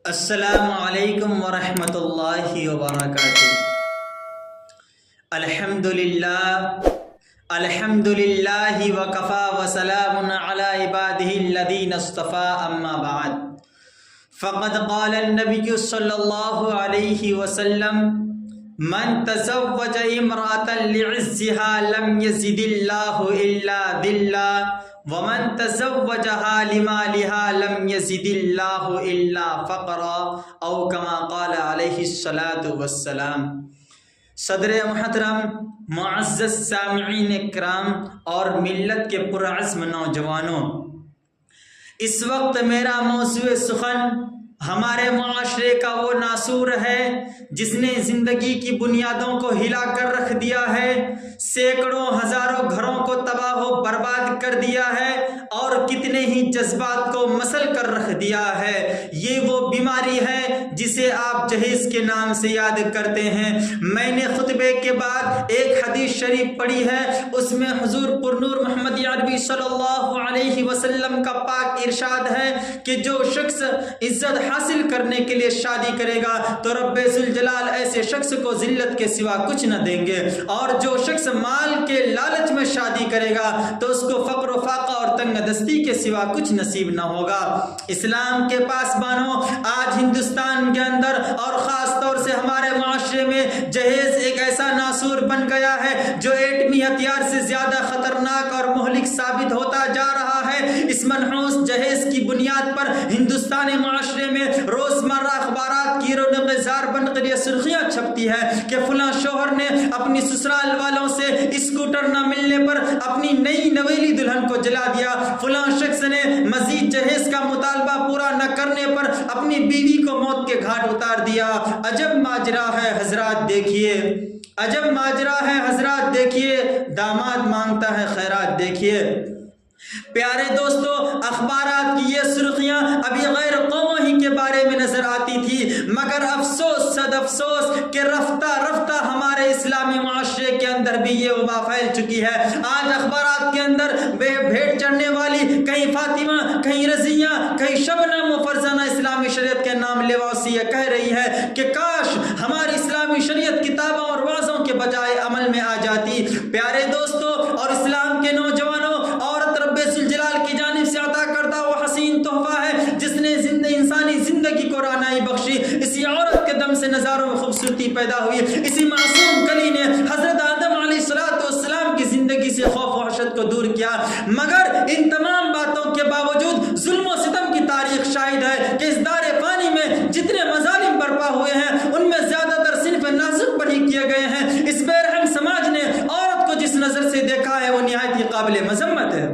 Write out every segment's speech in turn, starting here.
السلام علیکم ورحمۃ اللہ وبرکاتہ۔ الحمدللہ وکفا وسلام علی عبادہ الذین اصطفى اما بعد فقد قال النبی صلی اللہ علیہ وسلم من تزوج امرأة لعزها لم يزد الله الا ذلا ومن تزوجها لمالها لم يزد الله الا فقرا او كما قال علیہ الصلاۃ والسلام۔ صدر محترم، معزز سامعین کرام اور ملت کے پرعزم نوجوانوں، اس وقت میرا موضوع سخن ہمارے معاشرے کا وہ ناسور ہے جس نے زندگی کی بنیادوں کو ہلا کر رکھ دیا ہے، سینکڑوں ہزاروں گھروں کو تباہ و برباد کر دیا ہے اور کتنے ہی جذبات کو مسل کر رکھ دیا ہے۔ یہ وہ بیماری ہے جسے آپ جہیز کے نام سے یاد کرتے ہیں۔ میں نے خطبے کے بعد ایک حدیث شریف پڑھی ہے، اس میں حضور پرنور محمد عربی صلی اللہ علیہ وسلم کا پاک ارشاد ہے کہ جو شخص عزت حاصل کرنے کے لیے شادی کرے گا تو رب ذوالجلال ایسے شخص کو ذلت کے سوا کچھ نہ دیں گے، اور جو شخص مال کے لالچ میں شادی کرے گا تو اس کو فقر و فاقہ اور تنگ دستی کے سوا کچھ نصیب نہ ہوگا۔ اسلام کے پاسبانوں، آج ہندوستان کے اندر اور خاص طور سے ہمارے معاشرے میں جہیز ایک ایسا ناسور بن گیا ہے جو ایٹمی ہتھیار سے زیادہ خطرناک اور مہلک ثابت ہوتا جا رہا ہے۔ اس منحوس جہیز کی بنیاد پر ہندوستانی معاشرے میں روزمرہ اخبارات کی رونق زار بن کر یہ سرخیاں چھپتی ہے کہ فلاں شوہر نے اپنی سسرال والوں سے اسکوٹر نہ ملنے پر اپنی نئی نویلی دلہن کو جلا دیا، فلاں شخص نے مزید جہیز کا مطالبہ پورا نہ کرنے پر اپنی بیوی کو موت کے گھاٹ اتار دیا۔ عجب ماجرا ہے حضرات، دیکھیے، عجب ماجرا ہے حضرات، دیکھیے، داماد مانگتا ہے خیرات، دیکھیے۔ پیارے دوستو، اخبارات کی یہ سرخیاں ابھی غیر قوموں ہی کے بارے میں نظر آتی تھی، مگر افسوس صد افسوس کہ رفتہ رفتہ ہمارے اسلامی معاشرے کے اندر بھی یہ وبا پھیل چکی ہے۔ آج اخبارات کے اندر بھیٹ چڑھنے والی کہیں فاطمہ، کہیں رضیہ، کہیں شبنم و فرزانہ اسلامی شریعت کے نام لیوا سے یہ کہہ رہی ہے کہ کاش ہماری اسلامی شریعت کتابوں اور وعظوں کے بجائے عمل میں آ جاتی۔ پیارے دوستو اور اسلام کے نوجوانوں، عورت رب ذوالجلال کی جانب سے عطا کردہ وہ حسین تحفہ ہے جس نے انسانی زندگی کو رعنائی بخشی۔ اسی عورت کے دم سے نظاروں میں خوبصورتی پیدا ہوئی، اسی معصوم کلی نے حضرت آدم علیہ السلام کی زندگی سے خوف و وحشت کو دور کیا، مگر ان تمام باتوں کے باوجود ظلم و ستم کی تاریخ شاہد ہے کہ اس دار فانی میں جتنے مظالم برپا ہوئے ہیں ان میں زیادہ تر صنف نازک پر ہی کیے گئے ہیں۔ اس بے رحم سماج نے عورت کو جس نظر سے دیکھا ہے وہ نہایت ہی قابل مذمت ہے۔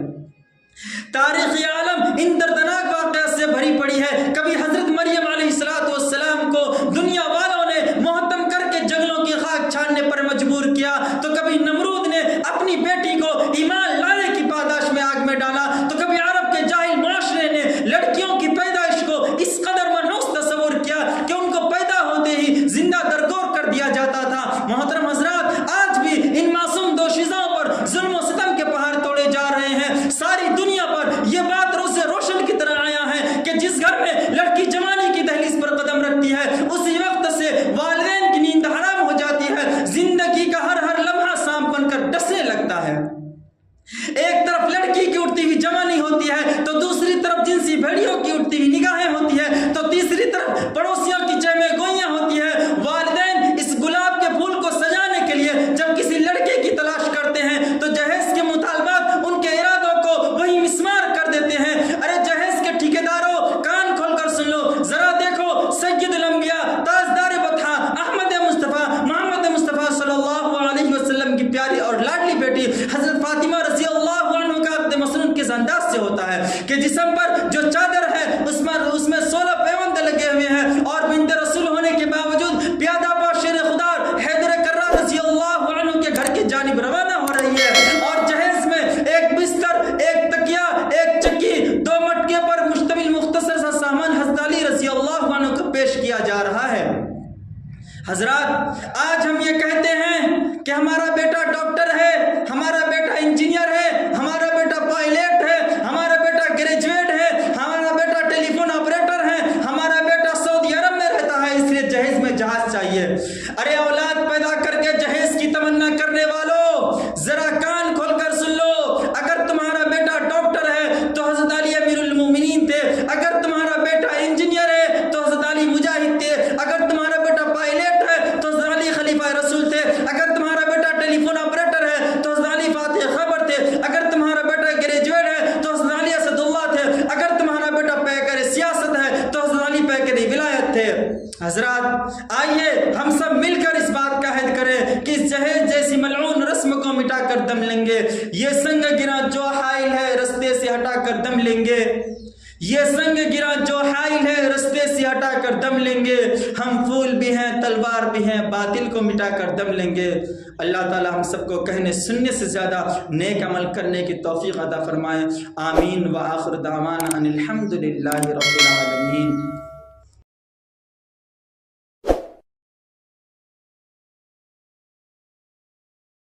تاریخ عالم ان دردناک واقعات سے بھری پڑی ہے۔ کبھی حضرت مریم علیہ السلام کو دنیا والوں نے محتم کر کے جنگلوں کی خاک چھاننے پر مجبور کیا، تو کبھی نمرود نے اپنی بیٹی کو ایمان لانے کی پاداش میں آگ میں ڈالا، تو کبھی عرب کے جاہل معاشرے نے لڑکیوں کی پیدائش کو اس قدر منحوس تصور کیا کہ ان کو پیدا ہوتے ہی زندہ درگور کر دیا جاتا تھا۔ محترم حضرات، آج بھی ان معصوم دوشیزوں پر ظلم و ستم کے پہاڑ توڑے جا رہے ہیں۔ ساری دنیا پر یہ بات روز روشن کی طرح آیا ہے کہ جس گھر میں لڑکی جوانی کی دہلیز پر قدم رکھتی ہے اسی وقت سے والدین کی نیند حرام ہو جاتی ہے، زندگی کا ہر لمحہ سانپ بن کر ڈسنے لگتا ہے۔ ایک طرف لڑکی کی اٹھتی ہوئی جوانی ہوتی ہے تو دوسری طرف جنسی بھیڑیوں کی اٹھتی ہوئی نگاہیں ہوتی ہے، تو تیسری طرف پڑوسیوں کی چہمے گوئیاں ہوتی ہے۔ والدین اس گلاب کے پھول کو سجانے کے لیے جب کسی لڑکے کی تلاش کرتے ہیں تو جہیز کے مطالبات ان کے ارادوں کو وہی مسمار کر دیتے ہیں۔ ارے جہیز کے ٹھیکیداروں، کان کھول کر سن لو، ذرا دیکھو سید الانبیاء، تاجدار بطحہ، احمد مصطفیٰ، محمد مصطفیٰ صلی اللہ علیہ وسلم کی پیاری اور لاڈلی بیٹی حضرت فاطمہ رضی اللہ عنہ کا عقد مسنون کس انداز سے ہوتا ہے کہ جسم پر جو چادر ہے اس میں 16 پیوند لگے ہوئے ہیں، اور بنت رسول ہونے کے باوجود پیادہ پا شیر خدا حیدر کرار رضی اللہ عنہ کے گھر کی جانب روانہ ہو رہی ہے، اور جہیز میں ایک بستر، ایک تکیہ، ایک چکی، 2 مٹکے پر مشتمل مختصر سا سامان حضرت علی رضی اللہ عنہ کو پیش کیا جا رہا ہے۔ حضرات، آج ہم یہ کہتے ہیں کہ ہمارا بیٹا ڈاکٹر ہے، ہمارا بیٹا انجینئر ہے، ہمارا بیٹا پائلٹ ہے، ہمارا بیٹا گریجویٹ ہے، ہمارا بیٹا ٹیلی فون آپریٹر ہے، ہمارا بیٹا سعودی حضرات آئیے ہم سب مل کر اس بات کا عہد کریں کہ اس جہیز جیسی ملعون رسم کو مٹا کر دم لیں گے. یہ سنگ گرا جو حائل ہے رستے سے ہٹا کر دم لیں گے. یہ سنگ گرا جو حائل ہے رستے سے ہٹا کر دم لیں گے. ہم پھول بھی ہیں تلوار بھی ہیں باطل کو مٹا کر دم لیں گے. اللہ تعالی ہم سب کو کہنے سننے سے زیادہ نیک عمل کرنے کی توفیق عطا فرمائے. آمین. وآخر دعوانا ان الحمد للہ رب العالمین.